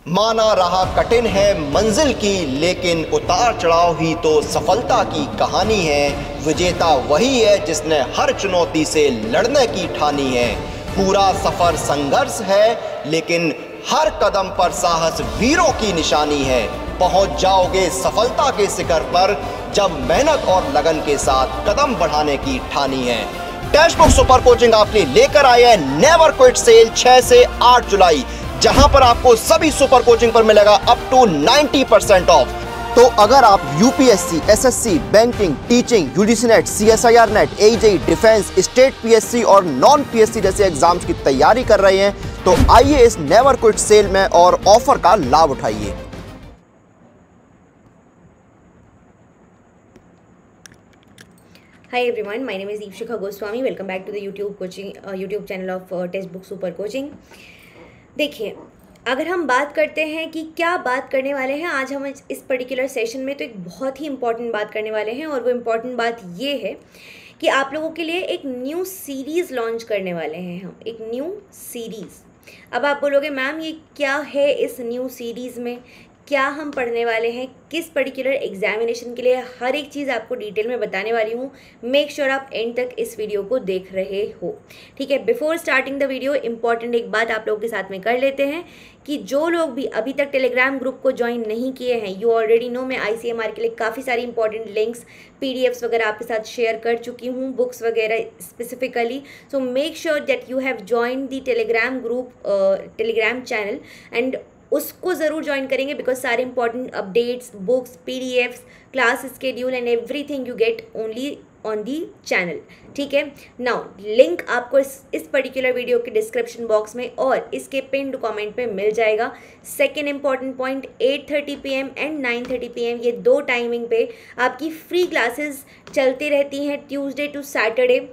माना रहा कठिन है मंजिल की, लेकिन उतार चढ़ाव ही तो सफलता की कहानी है। विजेता वही है जिसने हर चुनौती से लड़ने की ठानी है। पूरा सफर संघर्ष है, लेकिन हर कदम पर साहस वीरों की निशानी है। पहुंच जाओगे सफलता के शिखर पर जब मेहनत और लगन के साथ कदम बढ़ाने की ठानी है। टेक्स्ट बुक सुपर कोचिंग आपके लेकर आए हैं नेवर क्विट सेल 6 से 8 जुलाई, जहां पर आपको सभी सुपर कोचिंग पर मिलेगा अप टू 90% ऑफ। तो अगर आप UPSC, SSC, banking, teaching, UGC net, CSIR net, AJE, defence, state PSC और नॉन पीएससी जैसे एग्जाम्स की तैयारी कर रहे हैं तो आइए इस नेवर क्विट सेल में और ऑफर का लाभ उठाइए। Hi everyone, my name is Deepshikha Goswami. Welcome back to the YouTube channel of Textbook Super Coaching. देखिए, अगर हम बात करते हैं कि क्या बात करने वाले हैं आज हम इस पर्टिकुलर सेशन में, तो एक बहुत ही इम्पॉर्टेंट बात करने वाले हैं। और वो इम्पॉर्टेंट बात ये है कि आप लोगों के लिए एक न्यू सीरीज़ लॉन्च करने वाले हैं हम, एक न्यू सीरीज़। अब आप बोलोगे मैम ये क्या है, इस न्यू सीरीज़ में क्या हम पढ़ने वाले हैं, किस पर्टिकुलर एग्जामिनेशन के लिए, हर एक चीज़ आपको डिटेल में बताने वाली हूँ। मेक श्योर आप एंड तक इस वीडियो को देख रहे हो, ठीक है। Before starting the video important एक बात आप लोगों के साथ में कर लेते हैं कि जो लोग भी अभी तक टेलीग्राम ग्रुप को ज्वाइन नहीं किए हैं, यू ऑलरेडी नो, मैं ICMR के लिए काफ़ी सारी इंपॉर्टेंट लिंक्स, PDFs वगैरह आपके साथ शेयर कर चुकी हूँ, बुक्स वगैरह specifically. So make sure that you have join the Telegram group, Telegram channel, and उसको ज़रूर ज्वाइन करेंगे बिकॉज सारे important updates, books, PDFs, class schedule and everything you get only on the channel, ठीक है। Now link आपको इस particular video के description box में और इसके पिन्ड कमेंट पे मिल जाएगा। Second important point, 8:30 PM and 9:30 PM ये दो टाइमिंग पे आपकी फ्री क्लासेस चलती रहती हैं ट्यूसडे टू सैटरडे।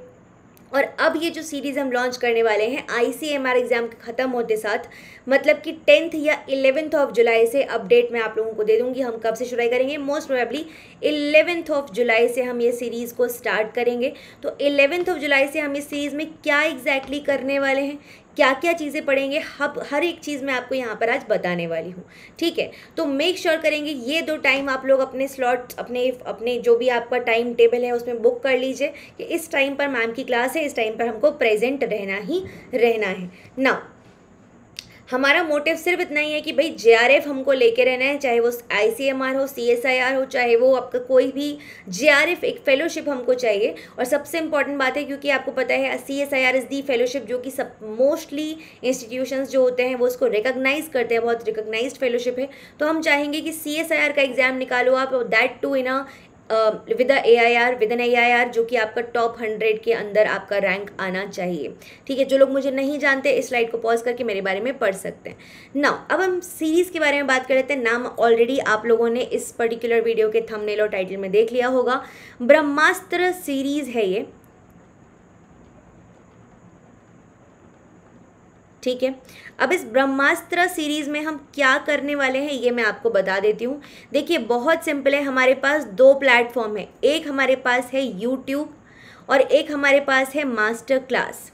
और अब ये जो सीरीज़ हम लॉन्च करने वाले हैं ICMR एग्ज़ाम के ख़त्म होते साथ, मतलब कि 10th या 11th ऑफ जुलाई से अपडेट मैं आप लोगों को दे दूंगी हम कब से शुरू करेंगे। Most probably 11th of July से हम ये सीरीज़ को स्टार्ट करेंगे। तो 11th ऑफ जुलाई से हम इस सीरीज़ में क्या एग्जैक्टली करने वाले हैं, क्या क्या चीज़ें पढ़ेंगे, हर एक चीज़ मैं आपको यहाँ पर आज बताने वाली हूँ, ठीक है। तो मेक श्योर करेंगे ये दो टाइम आप लोग अपने स्लॉट, अपने जो भी आपका टाइम टेबल है उसमें बुक कर लीजिए कि इस टाइम पर मैम की क्लास है, इस टाइम पर हमको प्रेजेंट रहना ही रहना है ना। हमारा मोटिव सिर्फ इतना ही है कि भाई JRF हमको लेके रहना है, चाहे वो ICMR हो, CSIR हो, चाहे वो आपका कोई भी JRF, एक फेलोशिप हमको चाहिए। और सबसे इम्पॉर्टेंट बात है, क्योंकि आपको पता है CSIR इज़ दी फेलोशिप जो कि सब मोस्टली इंस्टीट्यूशंस जो होते हैं वो उसको रिकॉग्नाइज करते हैं, बहुत रिकॉग्नाइज्ड फेलोशिप है। तो हम चाहेंगे कि CSIR का एग्ज़ाम निकालो आप, that too in a with an AIR जो कि आपका टॉप 100 के अंदर आपका रैंक आना चाहिए, ठीक है। जो लोग मुझे नहीं जानते इस स्लाइड को पॉज करके मेरे बारे में पढ़ सकते हैं। नाउ अब हम सीरीज़ के बारे में बात कर लेते हैं। नाम ऑलरेडी आप लोगों ने इस पर्टिकुलर वीडियो के थंबनेल और टाइटल में देख लिया होगा, ब्रह्मास्त्र सीरीज़ है ये, ठीक है। अब इस ब्रह्मास्त्र सीरीज़ में हम क्या करने वाले हैं ये मैं आपको बता देती हूँ। देखिए बहुत सिंपल है, हमारे पास दो प्लेटफॉर्म है, एक हमारे पास है यूट्यूब और एक हमारे पास है मास्टर क्लास,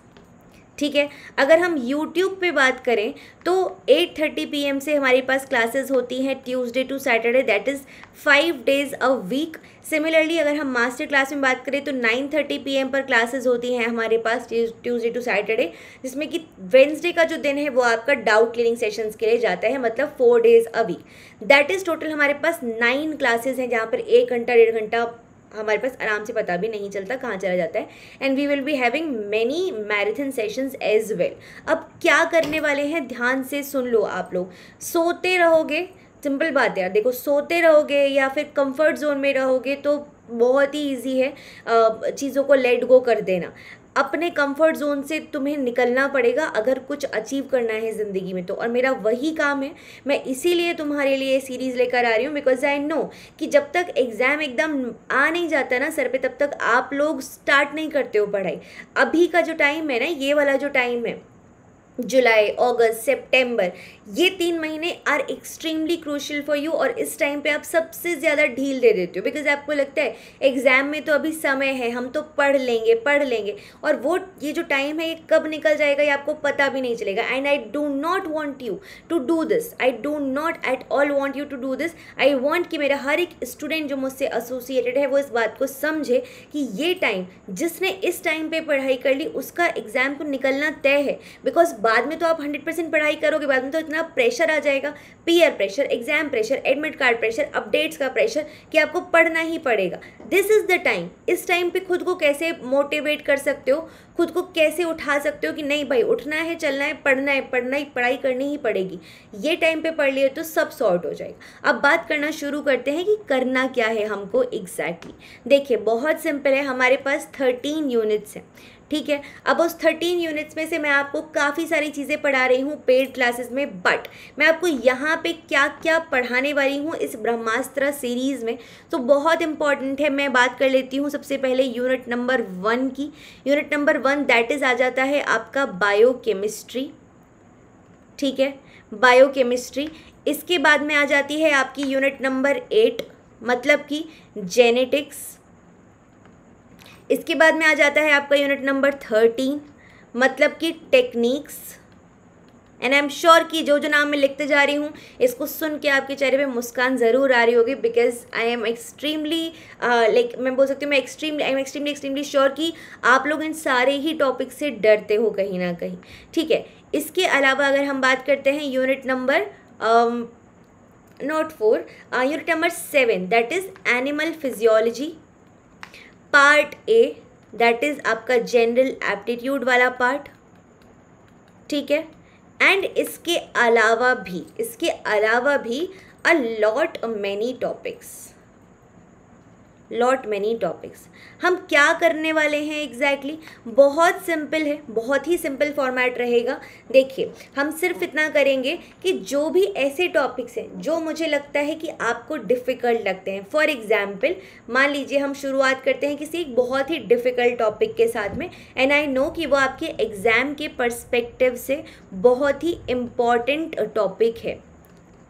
ठीक है। अगर हम YouTube पे बात करें तो 8:30 PM से हमारे पास क्लासेस होती हैं Tuesday to Saturday, that is 5 days a week. Similarly अगर हम मास्टर क्लास में बात करें तो 9:30 PM पर क्लासेस होती हैं हमारे पास ट्यूसडे टू सैटरडे, जिसमें कि वेंसडे का जो दिन है वो आपका डाउट क्लियरिंग सेशंस के लिए जाता है, मतलब 4 days a week. That is total हमारे पास 9 क्लासेस हैं, जहाँ पर 1 घंटा 1.5 घंटा हमारे पास आराम से पता भी नहीं चलता कहाँ चला जाता है। And we will be having many marathon sessions as well. अब क्या करने वाले हैं ध्यान से सुन लो आप लोग। सोते रहोगे, सिंपल बात है यार, देखो सोते रहोगे या फिर कंफर्ट जोन में रहोगे तो बहुत ही ईजी है चीज़ों को लेट गो कर देना। अपने कंफर्ट जोन से तुम्हें निकलना पड़ेगा अगर कुछ अचीव करना है ज़िंदगी में तो, और मेरा वही काम है। मैं इसीलिए तुम्हारे लिए सीरीज़ लेकर आ रही हूँ बिकॉज आई नो कि जब तक एग्ज़ाम एकदम आ नहीं जाता ना सर पे, तब तक आप लोग स्टार्ट नहीं करते हो पढ़ाई। अभी का जो टाइम है ना, ये वाला जो टाइम है, जुलाई, अगस्त, सितंबर, ये 3 महीने are extremely crucial for you. और इस टाइम पे आप सबसे ज़्यादा ढील दे देते हो बिकॉज आपको लगता है एग्ज़ाम में तो अभी समय है, हम तो पढ़ लेंगे, और वो ये जो टाइम है ये कब निकल जाएगा ये आपको पता भी नहीं चलेगा। And I do not want you to do this, I do not at all want you to do this. I want कि मेरा हर एक स्टूडेंट जो मुझसे एसोसिएटेड है वो इस बात को समझे कि ये टाइम, जिसने इस टाइम पे पढ़ाई कर ली उसका एग्ज़ाम को निकलना तय है। बिकॉज बाद में तो आप 100% पढ़ाई करोगे, बाद में तो इतना प्रेशर आ जाएगा, peer pressure, exam pressure, admit card pressure, updates का प्रेशर, कि आपको पढ़ना ही पड़ेगा। This is the time. इस टाइम पे खुद को कैसे मोटिवेट कर सकते हो, खुद को कैसे उठा सकते हो कि नहीं भाई उठना है, चलना है, पढ़ना है, पढ़ाई करनी ही पड़ेगी। ये टाइम पे पढ़ लिए तो सब सॉर्ट हो जाएगा। अब बात करना शुरू करते हैं कि करना क्या है हमको एग्जैक्टली। देखिए बहुत सिंपल है, हमारे पास 13 यूनिट्स हैं, ठीक है। अब उस 13 यूनिट्स में से मैं आपको काफ़ी सारी चीज़ें पढ़ा रही हूँ पेड क्लासेस में, बट मैं आपको यहाँ पे क्या क्या पढ़ाने वाली हूँ इस ब्रह्मास्त्र सीरीज़ में तो बहुत इंपॉर्टेंट है। मैं बात कर लेती हूँ सबसे पहले यूनिट नंबर 1 की। यूनिट नंबर 1 दैट इज़ आ जाता है आपका बायोकेमिस्ट्री, ठीक है, बायोकेमिस्ट्री। इसके बाद में आ जाती है आपकी यूनिट नंबर 8 मतलब कि जेनेटिक्स। इसके बाद में आ जाता है आपका यूनिट नंबर 13 मतलब कि techniques. And I am sure कि जो जो नाम मैं लिखते जा रही हूँ इसको सुन के आपके चेहरे पे मुस्कान ज़रूर आ रही होगी बिकॉज आई एम एक्सट्रीमली मैं बोल सकती हूँ, मैं एक्सट्रीमली श्योर कि आप लोग इन सारे ही टॉपिक से डरते हो कहीं ना कहीं, ठीक है। इसके अलावा अगर हम बात करते हैं unit number not 4, unit number 7 that is animal physiology part A, that is आपका जनरल एप्टीट्यूड वाला पार्ट, ठीक है। एंड इसके अलावा भी अ लॉट मैनी टॉपिक्स। हम क्या करने वाले हैं एग्जैक्टली बहुत सिंपल है, बहुत ही सिंपल फॉर्मेट रहेगा। देखिए हम सिर्फ इतना करेंगे कि जो भी ऐसे टॉपिक्स हैं जो मुझे लगता है कि आपको डिफ़िकल्ट लगते हैं, फॉर एग्जाम्पल मान लीजिए हम शुरुआत करते हैं किसी एक बहुत ही डिफ़िकल्ट टॉपिक के साथ में, एंड आई नो कि वो आपके एग्ज़ाम के पर्सपेक्टिव से बहुत ही इम्पॉर्टेंट टॉपिक है,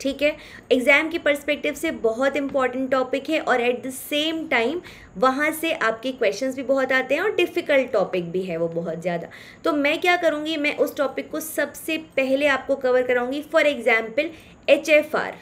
ठीक है। एग्ज़ाम की पर्सपेक्टिव से बहुत इंपॉर्टेंट टॉपिक है और एट द सेम टाइम वहाँ से आपके क्वेश्चंस भी बहुत आते हैं और डिफ़िकल्ट टॉपिक भी है वो बहुत ज़्यादा। तो मैं क्या करूँगी, मैं उस टॉपिक को सबसे पहले आपको कवर कराऊँगी, फॉर एग्ज़ाम्पल HFR,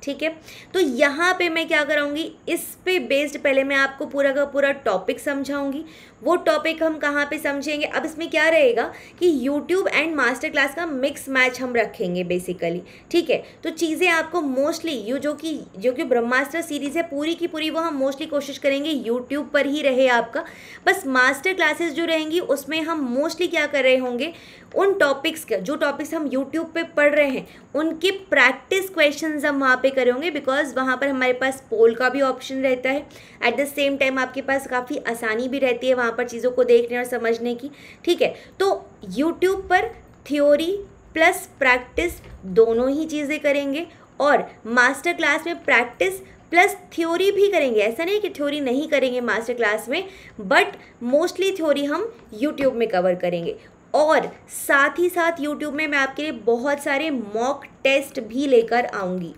ठीक है। तो यहाँ पे मैं क्या कराऊंगी, इस पे बेस्ड पहले मैं आपको पूरा का पूरा टॉपिक समझाऊंगी। वो टॉपिक हम कहाँ पे समझेंगे, अब इसमें क्या रहेगा कि YouTube एंड मास्टर क्लास का मिक्स मैच हम रखेंगे बेसिकली, ठीक है। तो चीज़ें आपको मोस्टली जो कि ब्रह्मास्त्र सीरीज़ है पूरी की पूरी वो हम मोस्टली कोशिश करेंगे YouTube पर ही रहे आपका। बस मास्टर क्लासेस जो रहेंगी उसमें हम मोस्टली क्या कर रहे होंगे, उन टॉपिक्स का जो टॉपिक्स हम YouTube पे पढ़ रहे हैं उनके प्रैक्टिस क्वेश्चंस हम वहाँ पे करेंगे बिकॉज वहाँ पर हमारे पास पोल का भी ऑप्शन रहता है। एट द सेम टाइम आपके पास काफ़ी आसानी भी रहती है वहाँ पर चीज़ों को देखने और समझने की, ठीक है। तो YouTube पर थ्योरी प्लस प्रैक्टिस दोनों ही चीज़ें करेंगे और मास्टर क्लास में प्रैक्टिस प्लस थ्योरी भी करेंगे। ऐसा नहीं कि थ्योरी नहीं करेंगे मास्टर क्लास में, बट मोस्टली थ्योरी हम YouTube में कवर करेंगे। और साथ ही साथ YouTube में मैं आपके लिए बहुत सारे मॉक टेस्ट भी लेकर आऊँगी,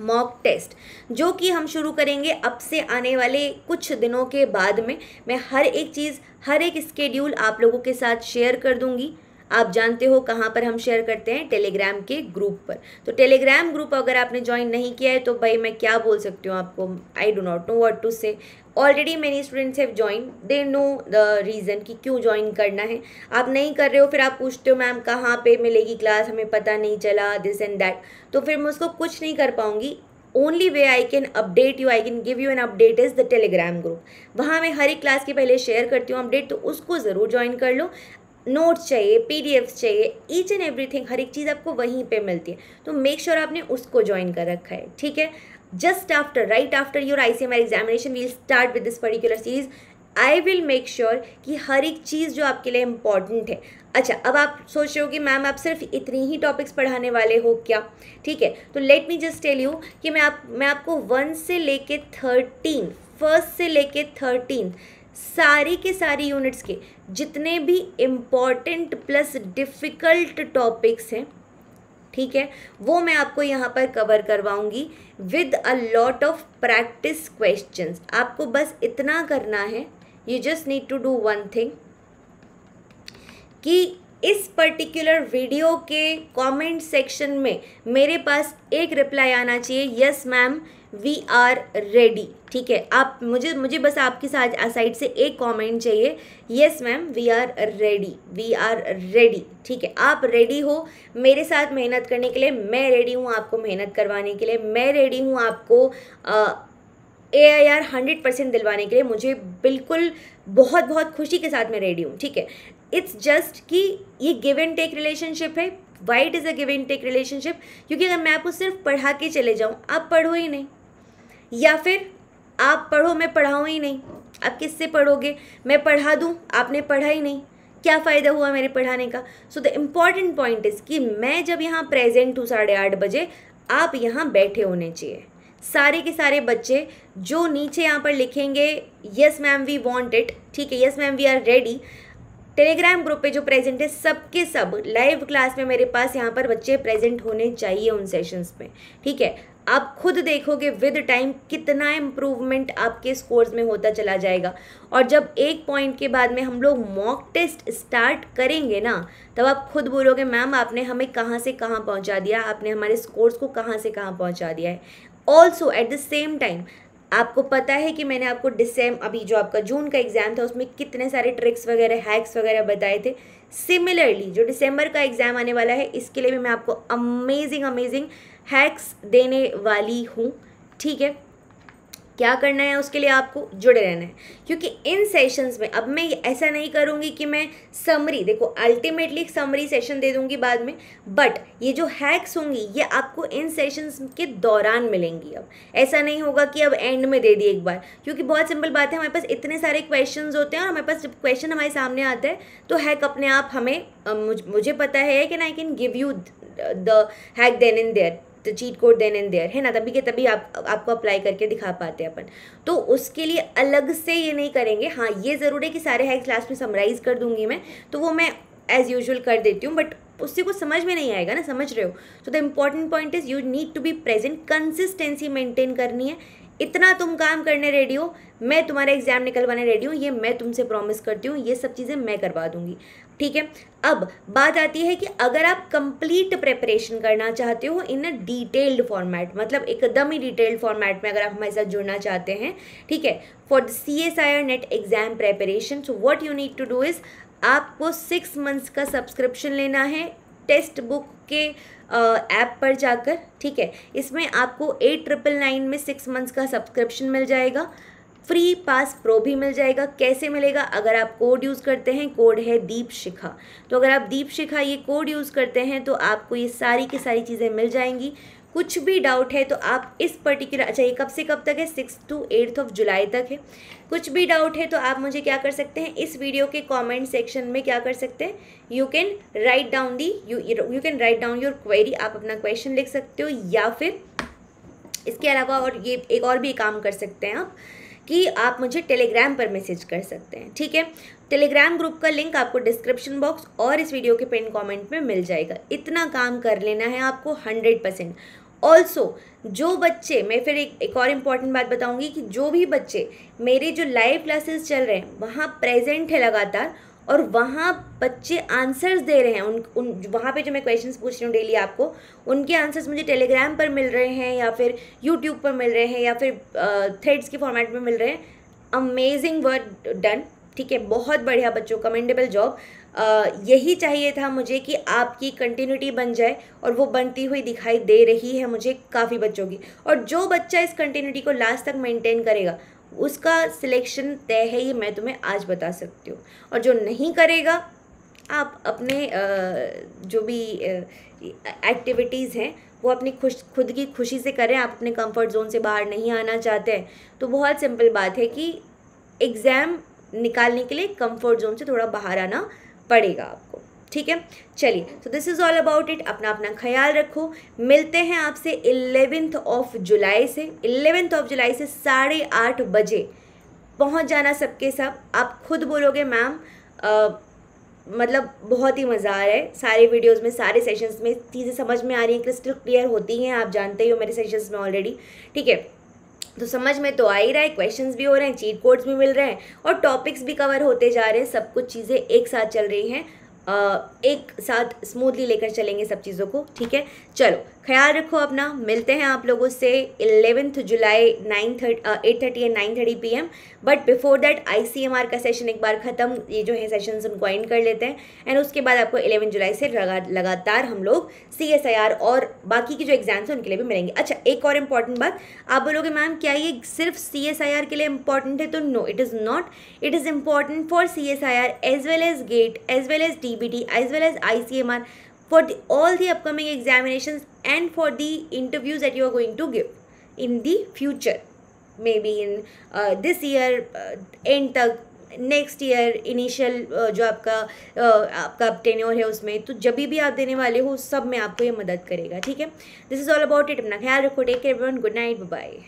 मॉक टेस्ट जो कि हम शुरू करेंगे अब से आने वाले कुछ दिनों के बाद में। मैं हर एक चीज़, हर एक स्केड्यूल आप लोगों के साथ शेयर कर दूँगी। आप जानते हो कहाँ पर हम शेयर करते हैं, टेलीग्राम के ग्रुप पर। तो टेलीग्राम ग्रुप अगर आपने ज्वाइन नहीं किया है तो भाई मैं क्या बोल सकती हूँ आपको, I do not know what to say. Already many students have join, they know the reason कि क्यों ज्वाइन करना है। आप नहीं कर रहे हो, फिर आप पूछते हो मैम कहाँ पे मिलेगी क्लास, हमें पता नहीं चला, दिस एंड दैट, तो फिर मैं उसको कुछ नहीं कर पाऊँगी। Only way I can update you, I can give you an update is the Telegram group. वहाँ मैं हर एक क्लास के पहले शेयर करती हूँ अपडेट, तो उसको ज़रूर ज्वाइन कर लो। नोट्स चाहिए, PDFs चाहिए, ईच एंड एवरीथिंग, हर एक चीज़ आपको वहीं पे मिलती है। तो मेक श्योर आपने उसको ज्वाइन कर रखा है, ठीक है। Just after, right after your ICMR examination will start with this particular series. I will make sure कि हर एक चीज़ जो आपके लिए इम्पॉर्टेंट है। अच्छा, अब आप सोच रहे हो कि मैम आप सिर्फ इतनी ही टॉपिक्स पढ़ाने वाले हो क्या, ठीक है। तो let me just tell you कि मैं आपको 1 से लेके 13, फर्स्ट से लेके 13 सारी के सारी यूनिट्स के जितने भी इम्पॉर्टेंट प्लस डिफ़िकल्ट टॉपिक्स हैं, ठीक है, वो मैं आपको यहाँ पर कवर करवाऊँगी with a lot of practice questions. आपको बस इतना करना है, you just need to do one thing, कि इस पर्टिकुलर वीडियो के कमेंट सेक्शन में मेरे पास एक रिप्लाई आना चाहिए, yes ma'am we are ready. ठीक है, आप मुझे बस आपकी साइड से एक कमेंट चाहिए, yes ma'am we are ready, we are ready. ठीक है, आप रेडी हो मेरे साथ मेहनत करने के लिए, मैं रेडी हूँ आपको मेहनत करवाने के लिए, मैं रेडी हूँ आपको AIR 100% दिलवाने के लिए, मुझे बिल्कुल बहुत बहुत खुशी के साथ मैं रेडी हूँ। ठीक है, इट्स जस्ट कि ये गिव एंड टेक रिलेशनशिप है। Why it is a give and take relationship? क्योंकि अगर मैं आपको सिर्फ पढ़ा के चले जाऊँ, आप पढ़ो ही नहीं, या फिर आप पढ़ो मैं पढ़ाऊँ ही नहीं, आप किससे पढ़ोगे? मैं पढ़ा दूँ, आपने पढ़ा ही नहीं, क्या फ़ायदा हुआ मेरे पढ़ाने का? सो द इम्पॉर्टेंट पॉइंट इज़ कि मैं जब यहाँ प्रेजेंट हूँ 8:30 बजे, आप यहाँ बैठे होने चाहिए। सारे के सारे बच्चे जो नीचे यहाँ पर लिखेंगे yes ma'am we want it, ठीक है, yes ma'am we are ready, Telegram group पे जो प्रेजेंट है सबके सब लाइव क्लास में मेरे पास यहाँ पर बच्चे प्रेजेंट होने चाहिए उन सेशंस में। ठीक है, आप खुद देखोगे विद टाइम कितना इम्प्रूवमेंट आपके स्कोर्स में होता चला जाएगा। और जब एक पॉइंट के बाद में हम लोग मॉक टेस्ट स्टार्ट करेंगे ना, तब आप खुद बोलोगे मैम आपने हमें कहाँ से कहाँ पहुँचा दिया, आपने हमारे स्कोर्स को कहाँ से कहाँ पहुँचा दिया है। Also at the same time आपको पता है कि मैंने आपको अभी जो आपका जून का एग्ज़ाम था उसमें कितने सारे ट्रिक्स वगैरह हैक्स वगैरह बताए थे। सिमिलरली जो दिसंबर का एग्ज़ाम आने वाला है, इसके लिए भी मैं आपको अमेजिंग हैक्स देने वाली हूँ। ठीक है, क्या करना है उसके लिए आपको जुड़े रहना है, क्योंकि इन सेशंस में अब मैं ऐसा नहीं करूँगी कि मैं समरी, देखो अल्टीमेटली एक समरी सेशन दे दूँगी बाद में, बट ये जो हैक्स होंगी ये आपको इन सेशंस के दौरान मिलेंगी। अब ऐसा नहीं होगा कि अब एंड में दे दिए एक बार, क्योंकि बहुत सिंपल बात है, हमारे पास इतने सारे क्वेश्चंस होते हैं और हमारे पास जब क्वेश्चन हमारे सामने आता है तो हैक अपने आप हमें मुझे पता है कि I can give you the hack then and there, तो cheat code then and there, है ना, तभी आपको अप्लाई करके दिखा पाते हैं अपन। तो उसके लिए अलग से ये नहीं करेंगे। हाँ, ये ज़रूर है कि सारे हैक्स लास्ट में समराइज़ कर दूंगी मैं, तो वो मैं एज़ यूजुअल कर देती हूँ, बट उससे कुछ समझ में नहीं आएगा ना, समझ रहे हो? So the important point is you need to be present, consistency maintain करनी है। इतना तुम काम करने रेडी हो, मैं तुम्हारा एग्ज़ाम निकलवाने रेडी हूँ, ये मैं तुमसे प्रॉमिस करती हूँ, ये सब चीज़ें मैं करवा दूँगी। ठीक है, अब बात आती है कि अगर आप कंप्लीट प्रिपरेशन करना चाहते हो इन अ डिटेल्ड फॉर्मेट, मतलब एकदम ही डिटेल्ड फॉर्मेट में अगर आप हमारे साथ जुड़ना चाहते हैं, ठीक है, for the CSIR NET exam preparation, so what you need to do is आपको 6 मंथ्स का सब्सक्रिप्शन लेना है टेक्स्ट बुक के ऐप पर जाकर। ठीक है, इसमें आपको 8999 में 6 मंथ्स का सब्सक्रिप्शन मिल जाएगा, फ्री पास प्रो भी मिल जाएगा। कैसे मिलेगा? अगर आप कोड यूज़ करते हैं, कोड है दीप शिखा, तो अगर आप दीप शिखा ये कोड यूज़ करते हैं तो आपको ये सारी की सारी चीज़ें मिल जाएंगी। कुछ भी डाउट है तो आप इस पर्टिकुलर, अच्छा ये कब से कब तक है? 6 to 8 जुलाई तक है। कुछ भी डाउट है तो आप मुझे क्या कर सकते हैं, इस वीडियो के कमेंट सेक्शन में क्या कर सकते हैं, you can write down your query, आप अपना क्वेश्चन लिख सकते हो, या फिर इसके अलावा और ये एक और भी काम कर सकते हैं आप कि आप मुझे टेलीग्राम पर मैसेज कर सकते हैं। ठीक है, टेलीग्राम ग्रुप का लिंक आपको डिस्क्रिप्शन बॉक्स और इस वीडियो के पिन कमेंट में मिल जाएगा। इतना काम कर लेना है आपको 100%। ऑल्सो जो बच्चे, मैं फिर एक और इम्पॉर्टेंट बात बताऊंगी कि जो भी बच्चे मेरे जो लाइव क्लासेस चल रहे हैं वहाँ प्रेजेंट है लगातार और वहाँ बच्चे आंसर्स दे रहे हैं, वहाँ पे जो मैं क्वेश्चंस पूछ रही हूँ डेली आपको, उनके आंसर्स मुझे टेलीग्राम पर मिल रहे हैं या फिर यूट्यूब पर मिल रहे हैं या फिर थ्रेड्स के फॉर्मेट में मिल रहे हैं। Amazing work done. ठीक है, बहुत बढ़िया बच्चों, कमेंडेबल जॉब। यही चाहिए था मुझे कि आपकी कंटिन्यूटी बन जाए और वो बनती हुई दिखाई दे रही है मुझे काफ़ी बच्चों की। और जो बच्चा इस कंटिन्यूटी को लास्ट तक मेंटेन करेगा उसका सिलेक्शन तय है, ये मैं तुम्हें आज बता सकती हूँ। और जो नहीं करेगा, आप अपने जो भी एक्टिविटीज़ हैं वो अपनी खुद की खुशी से करें। आप अपने कंफर्ट जोन से बाहर नहीं आना चाहते हैं तो बहुत सिंपल बात है कि एग्ज़ाम निकालने के लिए कंफर्ट जोन से थोड़ा बाहर आना पड़ेगा आपको। ठीक है, चलिए, तो this is all about it. अपना ख्याल रखो। मिलते हैं आपसे 11th of जुलाई से 11th of जुलाई से 8:30 बजे पहुंच जाना सबके सब। आप खुद बोलोगे मैम मतलब बहुत ही मज़ा आ रहा है, सारे वीडियोस में, सारे सेशंस में चीज़ें समझ में आ रही हैं, क्रिस्टल क्लियर होती हैं, आप जानते ही हो मेरे सेशंस में ऑलरेडी, ठीक है। तो समझ में तो आ ही रहा है, क्वेश्चंस भी हो रहे हैं, चीट कोड्स भी मिल रहे हैं और टॉपिक्स भी कवर होते जा रहे हैं, सब कुछ चीज़ें एक साथ चल रही हैं, एक साथ स्मूथली लेकर चलेंगे सब चीज़ों को, ठीक है। चलो ख्याल रखो अपना, मिलते हैं आप लोगों से 11 जुलाई 8:30 and 9:30 PM। But before that ICMR का सेशन एक बार ख़त्म, ये जो है सेशंस उनको एंड कर लेते हैं एंड उसके बाद आपको 11 जुलाई से लगातार हम लोग CSIR और बाकी की जो एग्जाम्स हैं उनके लिए भी मिलेंगे। अच्छा, एक और इम्पॉर्टेंट बात, आप बोलोगे मैम क्या ये सिर्फ CSIR के लिए इम्पॉर्टेंट है? तो no, it is not, it is important for CSIR as well as GATE, as well as DBT, as well as ICMR, for all the upcoming examinations and for the interviews that you are going to give in the future, maybe in this year end तक, next year initial जो आपका tenure है उसमें, तो जब भी आप देने वाले हो सब में आपको ये मदद करेगा, ठीक है। This is all about it. अपना ख्याल रखो, take care everyone, good night, bye bye.